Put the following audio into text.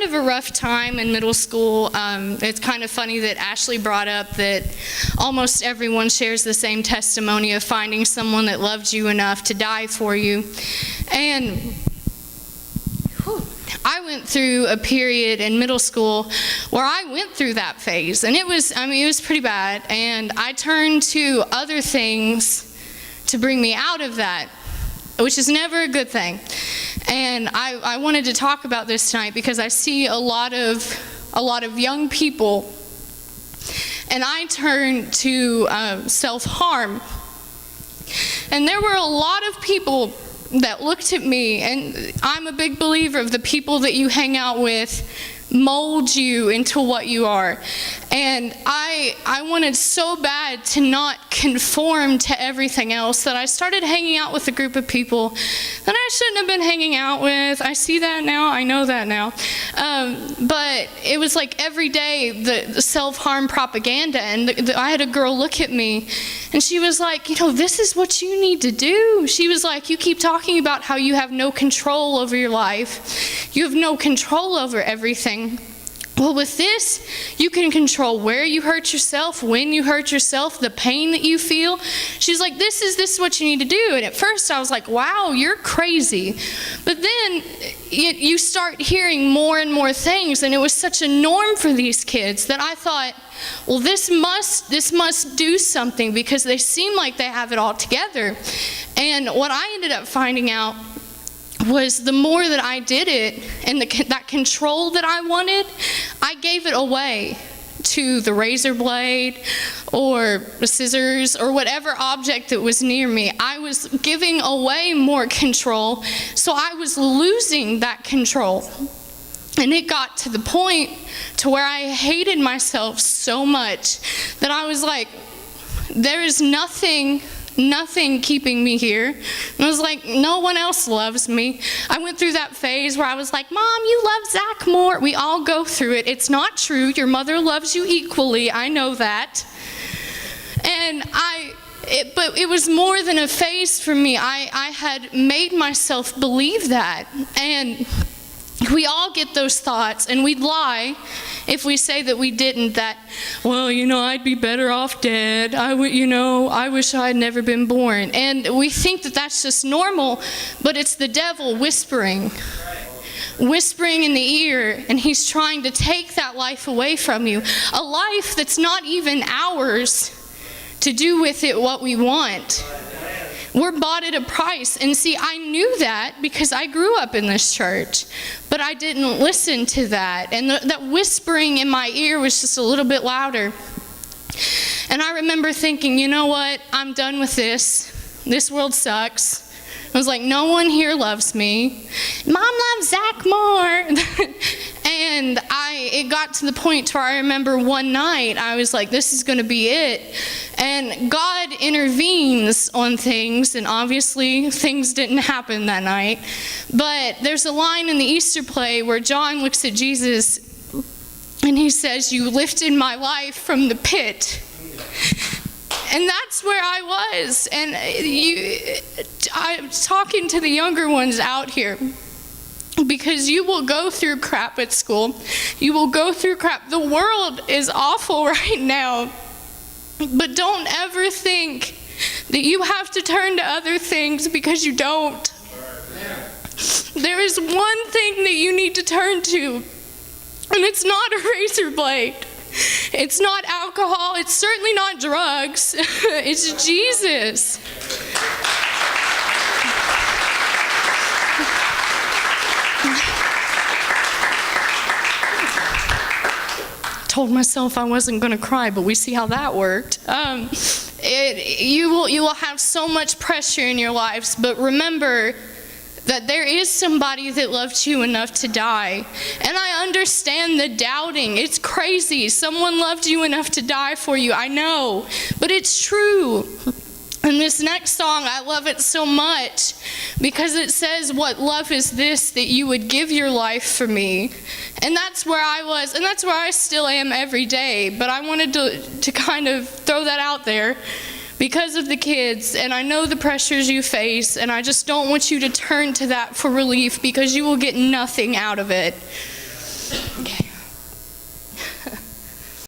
kind of a rough time in middle school. It's kind of funny that Ashley brought up that almost everyone shares the same testimony of finding someone that loved you enough to die for you. And I went through a period in middle school where I went through that phase, and it was pretty bad, and I turned to other things to bring me out of that, which is never a good thing. And I wanted to talk about this tonight because I see a lot of young people, and I turned to self-harm. And there were a lot of people that looked at me, and I'm a big believer of the people that you hang out with mold you into what you are. And I wanted so bad to not conform to everything else that I started hanging out with a group of people that I shouldn't have been hanging out with. I see that now, I know that now. But it was like every day the self-harm propaganda, and I had a girl look at me and she was like, this is what you need to do. She was like, you keep talking about how you have no control over your life. You have no control over everything. Well, with this, you can control where you hurt yourself, when you hurt yourself, the pain that you feel. She's like, this is what you need to do. And at first I was like, wow, you're crazy. But then you start hearing more and more things, and it was such a norm for these kids that I thought, well, this must do something, because they seem like they have it all together. And what I ended up finding out was the more that I did it, and that control that I wanted, I gave it away to the razor blade or the scissors or whatever object that was near me. I was giving away more control, so I was losing that control. And it got to the point to where I hated myself so much that I was like, there is nothing keeping me here. And I was like, no one else loves me. I went through that phase where I was like, Mom, you love Zach more. We all go through it. It's not true. Your mother loves you equally. I know that. And but it was more than a phase for me. I had made myself believe that. And we all get those thoughts, and we'd lie if we say that we didn't, that, well, I'd be better off dead. I wish I had never been born. And we think that that's just normal, but it's the devil whispering in the ear, and he's trying to take that life away from you. A life that's not even ours to do with it what we want. We're bought at a price. And see, I knew that because I grew up in this church, but I didn't listen to that. And that whispering in my ear was just a little bit louder. And I remember thinking, you know what? I'm done with this. This world sucks. I was like, no one here loves me. Mom loves Zach more. And it got to the point where I remember one night, I was like, this is going to be it. And God intervenes on things, and obviously things didn't happen that night. But there's a line in the Easter play where John looks at Jesus and he says, you lifted my life from the pit. And that's where I was. And I'm talking to the younger ones out here, because you will go through crap at school. You will go through crap. The world is awful right now. But don't ever think that you have to turn to other things, because you don't. There is one thing that you need to turn to, and it's not a razor blade. It's not alcohol. It's certainly not drugs. It's Jesus. Told myself I wasn't going to cry, but we see how that worked. You will have so much pressure in your lives, but remember that there is somebody that loved you enough to die. And I understand the doubting. It's crazy. Someone loved you enough to die for you. I know, but it's true. And this next song, I love it so much because it says, what love is this, that you would give your life for me? And that's where I was, and that's where I still am every day. But I wanted to kind of throw that out there because of the kids, and I know the pressures you face, and I just don't want you to turn to that for relief, because you will get nothing out of it. Okay.